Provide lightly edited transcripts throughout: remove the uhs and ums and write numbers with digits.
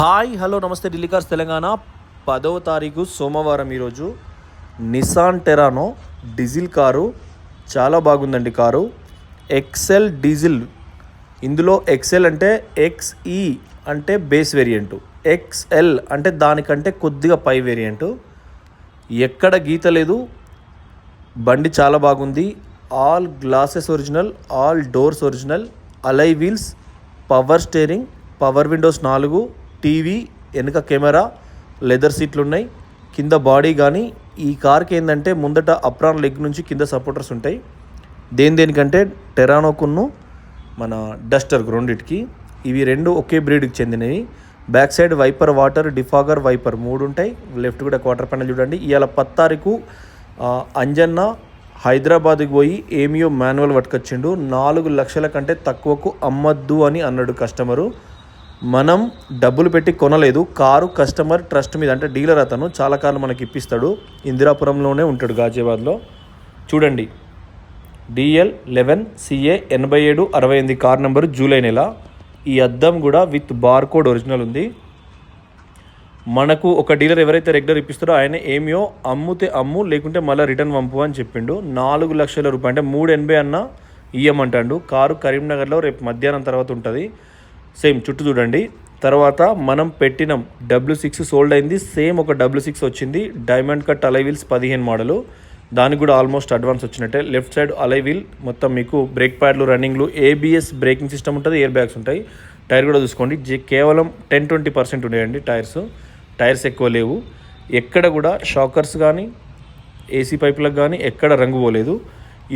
Hi hello నమస్తే Delhi cars Telangana 10వ తారీఖు సోమవారం ఈరోజు నిసాన్ టెరానో డీజిల్ కారు చాలా బాగుందండి. Car excel diesel. ఇందులో ఎక్సెల్ అంటే ఎక్స్ఈ అంటే బేస్ వేరియంటు, ఎక్స్ఎల్ అంటే దానికంటే కొద్దిగా పై వేరియంటు. ఎక్కడ గీత లేదు, బండి చాలా బాగుంది. All glasses original, all doors original, అలై wheels, power steering, power Windows 4, TV, వెనుక కెమెరా, లెదర్ సీట్లు ఉన్నాయి. కింద బాడీ కానీ ఈ కార్కి ఏంటంటే ముందట అప్రాన్ లెగ్ నుంచి కింద సపోర్టర్స్ ఉంటాయి. దేనికంటే టెరానోకును మన డస్టర్కు రెండింటికి. ఇవి రెండు ఒకే బ్రీడ్కి చెందినవి. Back side wiper, water defogger, wiper 3 ఉంటాయి. లెఫ్ట్ కూడా క్వార్టర్ ప్యానల్ చూడండి. ఇవాళ 10 తారీఖు అంజన్న హైదరాబాద్కి పోయి ఏమియో మాన్యువల్ పట్టుకొచ్చిండు. 4 లక్షల కంటే తక్కువకు అమ్మద్దు అని అన్నాడు కస్టమరు. మనం డబ్బులు పెట్టి కొనలేదు, కారు కస్టమర్ ట్రస్ట్ మీద, అంటే డీలర్ అతను చాలా కార్లు మనకి ఇప్పిస్తాడు. ఇందిరాపురంలోనే ఉంటాడు, గాజియాబాద్లో. చూడండి, DL11 CA 8768 car number, July నెల. ఈ అద్దం కూడా విత్ బార్ కోడ్ ఒరిజినల్ ఉంది. మనకు ఒక డీలర్ ఎవరైతే రెగ్యులర్ ఇప్పిస్తారో ఆయన ఏమియో అమ్ముతే అమ్ము, లేకుంటే మళ్ళీ రిటర్న్ పంపు అని చెప్పిండు. 4 లక్షల రూపాయలు అంటే 380 అన్న ఇయ్యమంటాడు. కారు కరీంనగర్లో రేపు మధ్యాహ్నం తర్వాత ఉంటుంది. సేమ్ చుట్టూ చూడండి. తర్వాత మనం పెట్టినాం W6 సోల్డ్ అయింది. సేమ్ ఒక W6 వచ్చింది, డైమండ్ కట్ అలై వీల్స్ 15 మోడలు. దానికి కూడా ఆల్మోస్ట్ అడ్వాన్స్ వచ్చినట్టే. లెఫ్ట్ సైడ్ అలై వీల్ మొత్తం మీకు బ్రేక్ ప్యాడ్లు, రన్నింగ్లు, ABS బ్రేకింగ్ సిస్టమ్ ఉంటుంది, ఎయిర్ బ్యాగ్స్ ఉంటాయి. టైర్ కూడా చూసుకోండి, కేవలం 10-20% ఉన్నాయండి టైర్స్ ఎక్కువ లేవు. ఎక్కడ కూడా షాకర్స్ కానీ AC పైపులకు కానీ ఎక్కడ రంగు పోలేదు.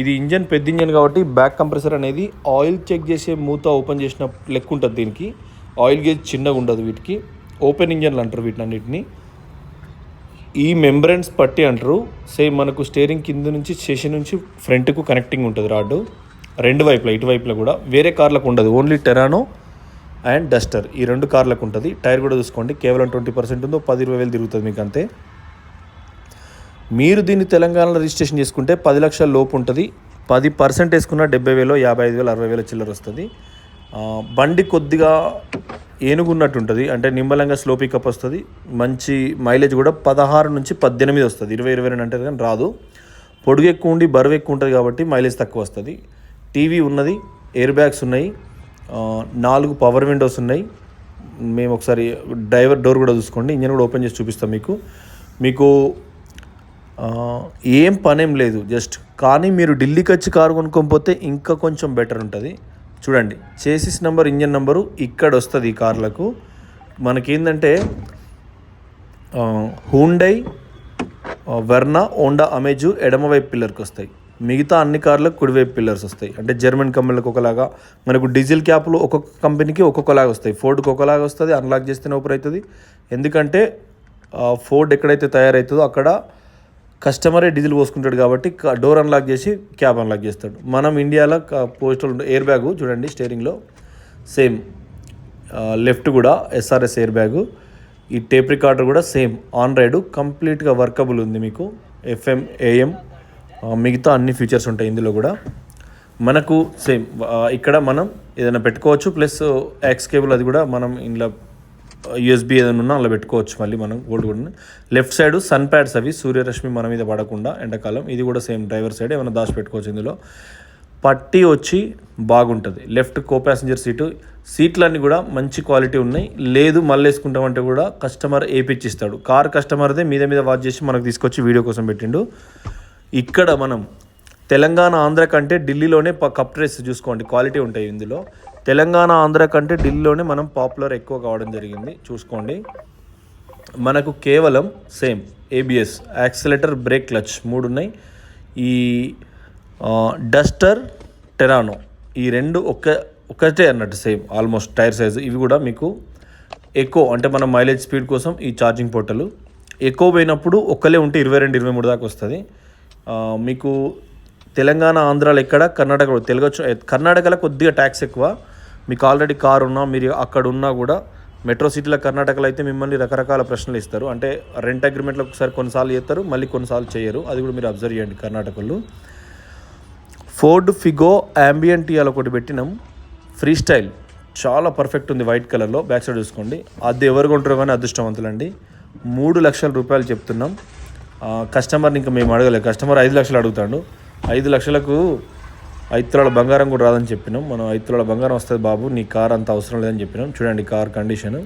ఇది ఇంజన్ పెద్ద ఇంజన్ కాబట్టి బ్యాక్ కంప్రెసర్ అనేది ఆయిల్ చెక్ చేసే మూత ఓపెన్ చేసిన లెక్క ఉంటుంది. దీనికి ఆయిల్ గేజ్ చిన్నగా ఉండదు. వీటికి ఓపెన్ ఇంజన్లు అంటారు వీటినన్నిటిని. ఈ మెంబ్రెన్స్ పట్టి అంటారు. సేమ్ మనకు స్టీరింగ్ కింద నుంచి స్టేషన్ నుంచి ఫ్రంట్కు కనెక్టింగ్ ఉంటుంది రాడ్, రెండు వైపులా, ఇటువైపులా కూడా. వేరే కార్లకు ఉండదు, ఓన్లీ టెరానో అండ్ డస్టర్ ఈ 2 కార్లకు ఉంటుంది. టైర్ కూడా చూసుకోండి, కేవలం 20% ఉందో, 10-20 వేలు తిరుగుతుంది మీకు అంతే. మీరు దీన్ని తెలంగాణలో రిజిస్ట్రేషన్ చేసుకుంటే 10 లక్షల లోపు ఉంటుంది. 10% వేసుకున్న 70,000, 55,000, 60,000 చిల్లర వస్తుంది. బండి కొద్దిగా ఏనుగున్నట్టు ఉంటుంది, అంటే నిమ్మలంగా స్లో పికప్ వస్తుంది. మంచి మైలేజ్ కూడా 16-18 వస్తుంది. 20-22 అంటే కానీ రాదు. పొడుగు ఎక్కువ ఉండి బరువు ఎక్కువ ఉంటుంది కాబట్టి మైలేజ్ తక్కువ వస్తుంది. టీవీ ఉన్నది, ఎయిర్ బ్యాగ్స్ ఉన్నాయి, 4 పవర్ విండోస్ ఉన్నాయి. మేము ఒకసారి డ్రైవర్ డోర్ కూడా చూసుకోండి, ఇంజన్ కూడా ఓపెన్ చేసి చూపిస్తాం మీకు ఏం పనేం లేదు జస్ట్. కానీ మీరు ఢిల్లీకి వచ్చి కారు కొనుక్కోకపోతే ఇంకా కొంచెం బెటర్ ఉంటుంది. చూడండి, చేసిస్ నెంబర్, ఇంజన్ నెంబరు ఇక్కడ వస్తుంది. ఈ కార్లకు మనకేంటంటే హూండై, వెర్నా, హోండా అమేజు ఎడమవైపు పిల్లర్కి వస్తాయి. మిగతా అన్ని కార్లకు కుడివైపు పిల్లర్స్ వస్తాయి. అంటే జర్మన్ కంపెనీలకు ఒకలాగా, మనకు డీజిల్ క్యాప్లు ఒక్కొక్క కంపెనీకి ఒక్కొక్కలాగా వస్తాయి. ఫోర్డ్కి ఒకలాగా వస్తుంది, అన్లాక్ చేస్తేనే ఓపెన్ అవుతుంది. ఎందుకంటే ఫోర్డ్ ఎక్కడైతే తయారవుతుందో అక్కడ కస్టమరే డీజిల్ పోసుకుంటాడు కాబట్టి డోర్ అన్లాక్ చేసి క్యాబ్ అన్లాక్ చేస్తాడు. మనం ఇండియాలో పోస్టల్ ఎయిర్ బ్యాగు చూడండి, స్టీరింగ్లో సేమ్. లెఫ్ట్ కూడా SRS ఎయిర్ బ్యాగు. ఈ టేప్ రికార్డర్ కూడా సేమ్ ఆన్ రైడ్, కంప్లీట్గా వర్కబుల్ ఉంది మీకు. FM, AM మిగతా అన్ని ఫీచర్స్ ఉంటాయి ఇందులో కూడా. మనకు సేమ్ ఇక్కడ మనం ఏదైనా పెట్టుకోవచ్చు. ప్లస్ యాక్స్ కేబుల్ అది కూడా మనం ఇంట్లో USB ఏదైనా ఉన్నా అలా పెట్టుకోవచ్చు. మళ్ళీ మనం గోల్డ్ కూడా. లెఫ్ట్ సైడ్ సన్ ప్యాడ్స్, అవి సూర్యరశ్మి మన మీద పడకుండా ఎండాకాలం. ఇది కూడా సేమ్ డ్రైవర్ సైడ్ ఏమైనా దాచి పెట్టుకోవచ్చు. ఇందులో పట్టి వచ్చి బాగుంటుంది. లెఫ్ట్ కో ప్యాసింజర్ సీట్లన్నీ కూడా మంచి క్వాలిటీ ఉన్నాయి. లేదు మళ్ళీ వేసుకుంటామంటే కూడా కస్టమర్ ఏపిచ్చిస్తాడు. కార్ కస్టమర్దే మీద వాచ్ చేసి మనకు తీసుకొచ్చి వీడియో కోసం పెట్టిండు. ఇక్కడ మనం తెలంగాణ, ఆంధ్ర కంటే ఢిల్లీలోనే కప్ ట్రేస్ చూసుకోండి, క్వాలిటీ ఉంటాయి ఇందులో. తెలంగాణ, ఆంధ్ర కంటే ఢిల్లీలోనే మనం పాపులర్ ఎక్కువ కావడం జరిగింది. చూసుకోండి, మనకు కేవలం same ABS, accelerator, break, clutch 3 ఉన్నాయి. ఈ డస్టర్, టెరానో ఈ 2 ఒకటే అన్నట్టు సేమ్ ఆల్మోస్ట్ టైర్ సైజు. ఇవి కూడా మీకు ఎక్కువ, అంటే మన మైలేజ్ స్పీడ్ కోసం ఈ ఛార్జింగ్ పోర్టలు ఎక్కువ పోయినప్పుడు ఒక్కలే ఉంటే 22-23 దాకా వస్తుంది. మీకు తెలంగాణ, ఆంధ్రాలో ఎక్కడ, కర్ణాటకలో కొద్దిగా ట్యాక్స్ ఎక్కువ. మీకు ఆల్రెడీ కారు ఉన్నా, మీరు అక్కడ ఉన్నా కూడా, మెట్రో సిటీలో కర్ణాటకలో అయితే మిమ్మల్ని రకరకాల ప్రశ్నలు ఇస్తారు. అంటే రెంట్ అగ్రిమెంట్లో ఒకసారి కొన్నిసార్లు చేస్తారు, మళ్ళీ కొన్నిసార్లు చేయరు. అది కూడా మీరు అబ్జర్వ్ చేయండి కర్ణాటకలో. ఫోర్డ్ ఫిగో యాంబియంట్ ఇవాళ ఒకటి పెట్టినాం, ఫ్రీ స్టైల్ చాలా పర్ఫెక్ట్ ఉంది వైట్ కలర్లో. బ్యాక్ సైడ్ చూసుకోండి. అది ఎవరు కొంటారో కానీ అదృష్టవంతులండి. 3 లక్షల రూపాయలు చెప్తున్నాం. కస్టమర్ని ఇంకా మేము అడగలేదు. కస్టమర్ 5 లక్షలు అడుగుతాడు. 5 లక్షలకు 5 తులాల బంగారం కూడా రాదని చెప్పినాం. మనం 5 తులాల బంగారం వస్తుంది బాబు, నీ కార్ అంత అవసరం లేదని చెప్పినాం. చూడండి కార్ కండిషన్,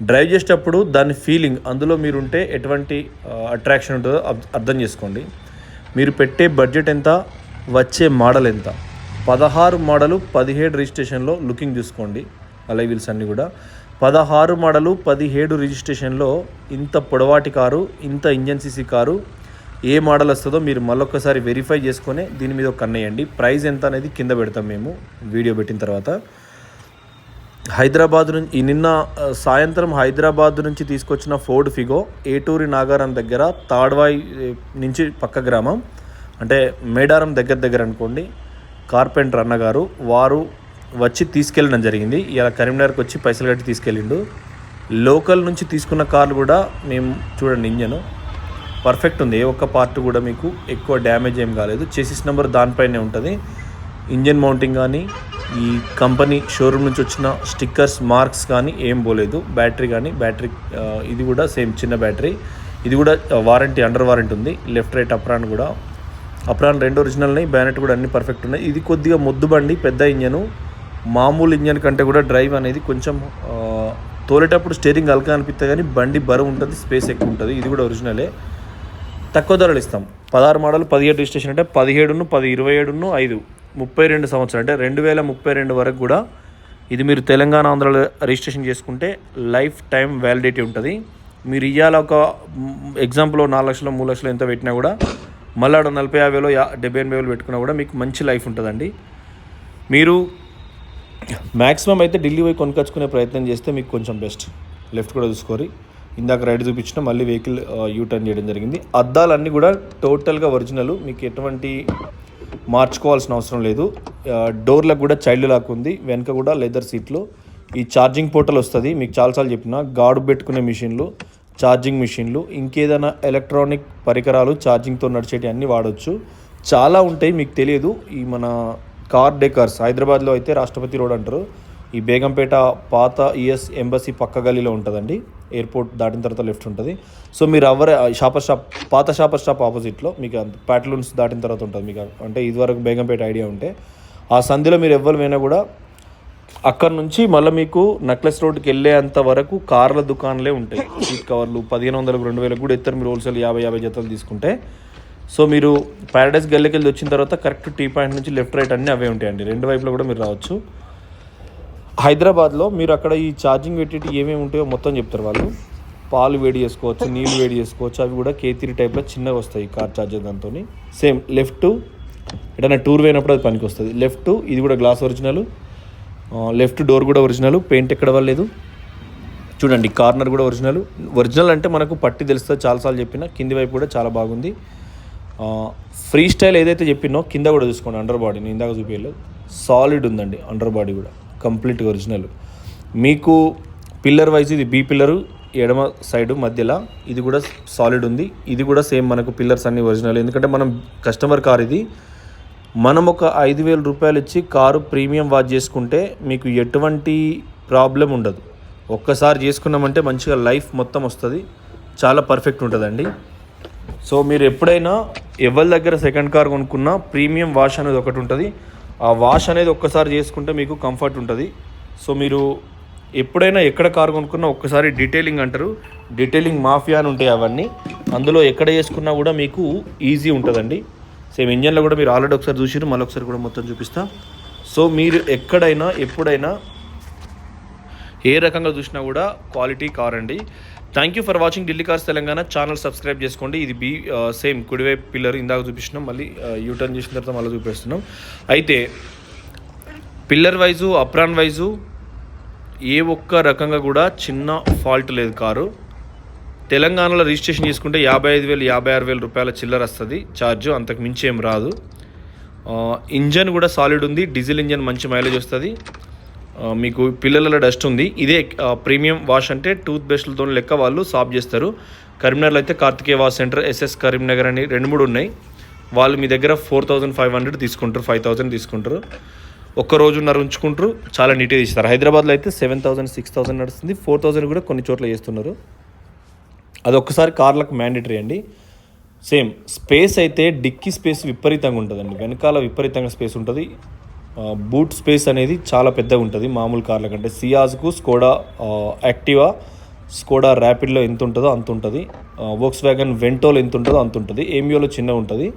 డ్రైవ్ చేసేటప్పుడు దాని ఫీలింగ్, అందులో మీరుంటే ఎటువంటి అట్రాక్షన్ ఉంటుందో అర్థం చేసుకోండి. మీరు పెట్టే బడ్జెట్ ఎంత, వచ్చే మోడల్ ఎంత. 16 మోడలు 17 రిజిస్ట్రేషన్లో లుకింగ్ చూసుకోండి. అలై వీల్స్ అన్నీ కూడా 16 మోడలు 17 రిజిస్ట్రేషన్లో ఇంత పొడవాటి కారు, ఇంత ఇంజన్ సీసీ కారు ఏ మోడల్ వస్తుందో మీరు మళ్ళొక్కసారి వెరిఫై చేసుకొని దీని మీద ఒక కన్నేయండి. ప్రైస్ ఎంత అనేది కింద పెడతాం మేము వీడియో పెట్టిన తర్వాత. హైదరాబాద్ నుంచి నిన్న సాయంత్రం హైదరాబాద్ నుంచి తీసుకొచ్చిన ఫోర్డ్ ఫిగో ఏటూరి నాగారం దగ్గర తాడ్వాయి నుంచి పక్క గ్రామం, అంటే మేడారం దగ్గర అనుకోండి. కార్పెంటర్ అన్నగారు వారు వచ్చి తీసుకెళ్ళడం జరిగింది. ఇలా కరీంనగర్కి వచ్చి పైసలు కట్టి తీసుకెళ్ళిండు. లోకల్ నుంచి తీసుకున్న కార్లు కూడా మేము చూడండి, ఇంజన్ పర్ఫెక్ట్ ఉంది. ఏ ఒక్క పార్ట్ కూడా మీకు ఎక్కువ డ్యామేజ్ ఏం కాలేదు. చెసిస్ నెంబర్ దానిపైనే ఉంటుంది. ఇంజన్ మౌంటింగ్ కానీ, ఈ కంపెనీ షోరూమ్ నుంచి వచ్చిన స్టిక్కర్స్ మార్క్స్ కానీ ఏం పోలేదు. బ్యాటరీ కానీ, బ్యాటరీ ఇది కూడా సేమ్ చిన్న బ్యాటరీ. ఇది కూడా వారంటీ, అండర్ వారంటీ ఉంది. లెఫ్ట్ రైట్ అప్రాన్ కూడా, అప్రాన్ 2 ఒరిజినల్ని, బ్యానెట్ కూడా అన్ని పర్ఫెక్ట్ ఉన్నాయి. ఇది కొద్దిగా మొద్దు బండి, పెద్ద ఇంజను. మామూలు ఇంజన్ కంటే కూడా డ్రైవ్ అనేది కొంచెం తోలేటప్పుడు స్టీరింగ్ అల్కా అనిపిస్తుంది, కానీ బండి బరువు ఉంటుంది, స్పేస్ ఎక్కువ ఉంటుంది. ఇది కూడా ఒరిజినలే. తక్కువ ధరలు ఇస్తాం. 16 మోడల్ 17 రిజిస్ట్రేషన్ అంటే 17, 10, 27, 5, 32 సంవత్సరాలు అంటే 2032 వరకు కూడా ఇది మీరు తెలంగాణ ఆంధ్రలో రిజిస్ట్రేషన్ చేసుకుంటే లైఫ్ టైం వ్యాలిడిటీ ఉంటుంది. మీరు ఇవాళ ఒక ఎగ్జాంపుల్ 4 లక్షలు 3 లక్షలు ఎంత పెట్టినా కూడా మళ్ళీ 40,000 70,000 పెట్టుకున్నా కూడా మీకు మంచి లైఫ్ ఉంటుందండి. మీరు మ్యాక్సిమం అయితే ఢిల్లీ పోయి కొనుకొచ్చుకునే ప్రయత్నం చేస్తే మీకు కొంచెం బెస్ట్. లెఫ్ట్ కూడా చూసుకోరి, ఇందాక రైట్ చూపించిన మళ్ళీ వెహికల్ యూటర్న్ చేయడం జరిగింది. అద్దాలన్నీ కూడా టోటల్గా ఒరిజినల్, మీకు ఎటువంటి మార్చుకోవాల్సిన అవసరం లేదు. డోర్లకు కూడా చైల్డ్ లాక్ ఉంది. వెనక కూడా లెదర్ సీట్లు. ఈ ఛార్జింగ్ పోర్టల్ వస్తుంది. మీకు చాలాసార్లు చెప్పిన గాడు పెట్టుకునే మిషన్లు, ఛార్జింగ్ మిషన్లు, ఇంకేదైనా ఎలక్ట్రానిక్ పరికరాలు ఛార్జింగ్తో నడిచేటి అన్నీ వాడవచ్చు. చాలా ఉంటాయి, మీకు తెలియదు. ఈ మన కార్ డెకర్స్ హైదరాబాద్లో అయితే రాష్ట్రపతి రోడ్ అంటారు. ఈ బేగంపేట పాత యుఎస్ ఎంబసీ పక్క గలీలో ఉంటుందండి. ఎయిర్పోర్ట్ దాటిన తర్వాత లెఫ్ట్ ఉంటుంది. సో మీరు పాత షాపర్ స్టాప్ ఆపోజిట్లో మీకు ప్యాటలూన్స్ దాటిన తర్వాత ఉంటుంది. మీకు అంటే ఇదివరకు బేగంపేట ఐడియా ఉంటే ఆ సంధిలో మీరు ఎవ్వరు పోయినా కూడా అక్కడ నుంచి మళ్ళీ మీకు నక్లెస్ రోడ్కి వెళ్ళేంత వరకు కార్ల దుకాణాలే ఉంటాయి. సీట్ కవర్లు 1500, 2000 కూడా ఇస్తారు. మీరు హోల్సేల్ 50 జతలు తీసుకుంటే. సో మీరు ప్యారడైస్ గల్లీకి వచ్చిన తర్వాత కరెక్ట్ టీ పాయింట్ నుంచి లెఫ్ట్ రైట్ అన్నీ అవే ఉంటాయండి. 2 వైపులో కూడా మీరు రావచ్చు. హైదరాబాద్లో మీరు అక్కడ ఈ ఛార్జింగ్ పెట్టేటి ఏమేమి ఉంటాయో మొత్తం చెప్తారు వాళ్ళు. పాలు వేడి చేసుకోవచ్చు, నీళ్ళు వేడి చేసుకోవచ్చు. అవి కూడా K3 టైప్లో చిన్నగా వస్తాయి కార్ ఛార్జర్ దాంతో. సేమ్ లెఫ్ట్ ఎటైనా టూర్ పోయినప్పుడు అది పనికి వస్తుంది. లెఫ్ట్ ఇది కూడా గ్లాస్ ఒరిజినల్. లెఫ్ట్ డోర్ కూడా ఒరిజినల్, పెయింట్ ఎక్కడ వల్లేదు. చూడండి కార్నర్ కూడా ఒరిజినల్ అంటే మనకు పట్టి తెలుస్తుంది. చాలాసార్లు చెప్పిన కింది వైపు కూడా చాలా బాగుంది. ఫ్రీ స్టైల్ ఏదైతే చెప్పినో కింద కూడా చూసుకోండి. అండర్ బాడీ నేను ఇందాక చూపించలేదు, సాలిడ్ ఉందండి. అండర్ బాడీ కూడా కంప్లీట్గా ఒరిజినల్. మీకు పిల్లర్ వైజ్ ఇది బీ పిల్లరు ఎడమ సైడ్ మధ్యలో ఇది కూడా సాలిడ్ ఉంది. ఇది కూడా సేమ్ మనకు పిల్లర్స్ అన్నీ ఒరిజినల్. ఎందుకంటే మనం కస్టమర్ కార్ ఇది. మనం ఒక 5,000 రూపాయలు ఇచ్చి కారు ప్రీమియం వాచ్ చేసుకుంటే మీకు ఎటువంటి ప్రాబ్లం ఉండదు. ఒక్కసారి చేసుకున్నామంటే మంచిగా లైఫ్ మొత్తం వస్తుంది. చాలా పర్ఫెక్ట్ ఉంటుందండి. సో మీరు ఎప్పుడైనా ఎవరి దగ్గర సెకండ్ కార్ కొనుక్కున్నా ప్రీమియం వాష్ అనేది ఒకటి ఉంటుంది. ఆ వాష్ అనేది ఒక్కసారి చేసుకుంటే మీకు కంఫర్ట్ ఉంటుంది. సో మీరు ఎప్పుడైనా ఎక్కడ కారు కొనుక్కున్నా ఒక్కసారి డీటెయిలింగ్ అంటారు, డీటెయిలింగ్ మాఫియా అని ఉంటాయి అవన్నీ. అందులో ఎక్కడ చేసుకున్నా కూడా మీకు ఈజీ ఉంటుందండి. సేమ్ ఇంజన్లో కూడా మీరు ఆల్రెడీ ఒకసారి చూసిరు, మళ్ళీ ఒకసారి కూడా మొత్తం చూపిస్తా. సో మీరు ఎక్కడైనా ఎప్పుడైనా ఏ రకంగా చూసినా కూడా క్వాలిటీ కార్ అండి. Thank you for watching Delhi cars Telangana. Channel subscribe చేసుకోండి. ఇది సేమ్ కుడివైపు పిల్లర్ ఇందాక చూపిస్తున్నాం, మళ్ళీ యూటర్న్ చేసిన తర్వాత మళ్ళీ చూపిస్తున్నాం. అయితే పిల్లర్ వైజు అప్రాన్ వైజు ఏ ఒక్క రకంగా కూడా చిన్న ఫాల్ట్ లేదు. కారు తెలంగాణలో రిజిస్ట్రేషన్ చేసుకుంటే 55,000 56,000 రూపాయల చిల్లర వస్తుంది ఛార్జు, అంతకు మించి ఏం రాదు. ఇంజన్ కూడా సాలిడ్ ఉంది, డీజిల్ ఇంజన్ మంచి మైలేజ్ వస్తుంది. మీకు పిల్లల డస్ట్ ఉంది. ఇదే ప్రీమియం వాష్ అంటే టూత్ బ్రష్లతో లెక్క వాళ్ళు సాఫ్ చేస్తారు. కరీంనగర్లో అయితే Karthikeya wash centre, SS Karimnagar అని 2-3 ఉన్నాయి. వాళ్ళు మీ దగ్గర 4,500 తీసుకుంటారు, 5,000 తీసుకుంటారు. ఒక్క రోజున్నర ఉంచుకుంటారు, చాలా నీట్గా తీస్తారు. హైదరాబాద్లో అయితే 7,000 6,000 నడుస్తుంది, 4,000 కూడా కొన్ని చోట్ల చేస్తున్నారు. అది ఒక్కసారి కార్లకు మ్యాండేటరీ అండి. సేమ్ స్పేస్ అయితే డిక్కీ స్పేస్ విపరీతంగా ఉంటుందండి, వెనకాల విపరీతంగా స్పేస్ ఉంటుంది. బూట్ స్పేస్ అనేది చాలా పెద్దగా ఉంటుంది మామూలు కార్ల కంటే. సియాజ్కు స్కోడా యాక్టివా, స్కోడా ర్యాపిడ్లో ఎంత ఉంటుందో అంత ఉంటుంది. వోక్స్ వ్యాగన్ వెంటోలో ఎంత ఉంటుందో అంత ఉంటుంది. ఏమియోలో చిన్నగా ఉంటుంది.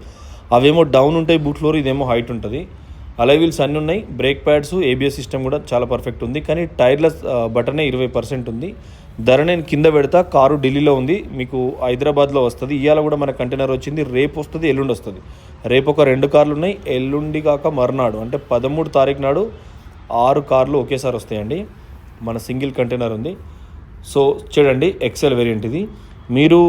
అవేమో డౌన్ ఉంటాయి బూట్ ఫ్లోర్, ఇదేమో హైట్ ఉంటుంది. అలై వీల్స్ అన్నీ ఉన్నాయి. బ్రేక్ ప్యాడ్స్, ఏబిఎస్ సిస్టమ్ కూడా చాలా పర్ఫెక్ట్ ఉంది. కానీ టైర్ల బటనే 20% ఉంది. ధర నేను కింద పెడతా. కారు ఢిల్లీలో ఉంది, మీకు హైదరాబాద్లో వస్తుంది. ఇవాళ కూడా మన కంటైనర్ వచ్చింది, రేపు వస్తుంది, ఎల్లుండి వస్తుంది. రేపు ఒక 2 కార్లు ఉన్నాయి, ఎల్లుండి కాక మర్నాడు అంటే 13 తారీఖు నాడు 6 కార్లు ఒకేసారి వస్తాయండి. మన సింగిల్ కంటైనర్ ఉంది. సో చూడండి, ఎక్సెల్ వేరియంట్ ఇది. మీరు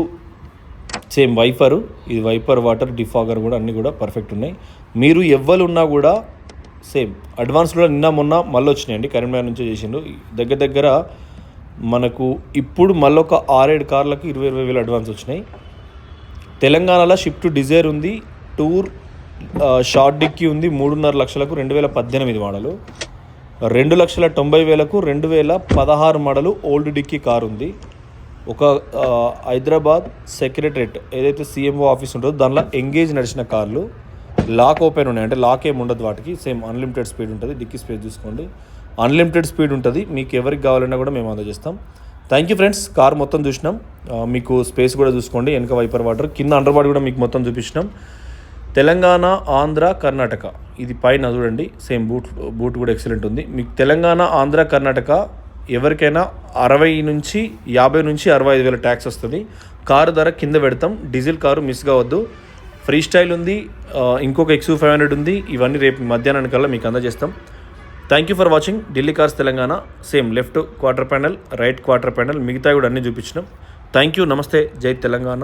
సేమ్ వైపరు, ఇది వైపర్ వాటర్ డిఫాగర్ కూడా అన్నీ కూడా పర్ఫెక్ట్ ఉన్నాయి. మీరు ఎవ్వరు ఉన్నా కూడా సేమ్ అడ్వాన్స్ కూడా నిన్న మొన్న మళ్ళీ వచ్చినాయండి, కరీంనగర్ నుంచి చేసిండు. దగ్గర మనకు ఇప్పుడు మళ్ళొక 6-7 కార్లకు 20,000 అడ్వాన్స్ వచ్చినాయి. తెలంగాణలో షిఫ్ట్ డిజైర్ ఉంది, టూర్ షార్ట్ డిక్కీ ఉంది 3.5 లక్షలకు 2018 మోడలు, 2,90,000కు 2016 మోడలు ఓల్డ్ డిక్కీ కార్ ఉంది. ఒక హైదరాబాద్ సెక్రటరేట్ ఏదైతే సీఎంఓ ఆఫీస్ ఉంటుందో దానిలో ఎంగేజ్ నడిచిన కార్లు, లాక్ ఓపెన్ ఉన్నాయి, అంటే లాక్ ఏమి ఉండదు వాటికి. సేమ్ అన్లిమిటెడ్ స్పీడ్ ఉంటుంది. డిక్కీ స్పేస్ చూసుకోండి, అన్లిమిటెడ్ స్పీడ్ ఉంటుంది. మీకు ఎవరికి కావాలన్నా కూడా మేము అందజేస్తాం. Thank you friends. కార్ మొత్తం చూసినాం, మీకు స్పేస్ కూడా చూసుకోండి. వెనక వైపర్ వాటర్, కింద అండర్ బాడీ కూడా మీకు మొత్తం చూపించినాం. తెలంగాణ, ఆంధ్ర, కర్ణాటక, ఇది పైన చూడండి. సేమ్ బూట్ కూడా ఎక్సలెంట్ ఉంది. మీకు తెలంగాణ, ఆంధ్ర, కర్ణాటక ఎవరికైనా 60 నుంచి 65,000 ట్యాక్స్ వస్తుంది. కారు ధర కింద పెడతాం. డీజిల్ కారు మిస్ కావద్దు. ఫ్రీ స్టైల్ ఉంది, ఇంకొక XU500 ఉంది. ఇవన్నీ రేపు మధ్యాహ్నానికల్లా మీకు అందజేస్తాం. Thank you for watching Delhi cars Telangana. Same left quarter panel, right quarter panel, మిగతా కూడా అన్నీ చూపించినాం. Thank you. నమస్తే. జై తెలంగాణ.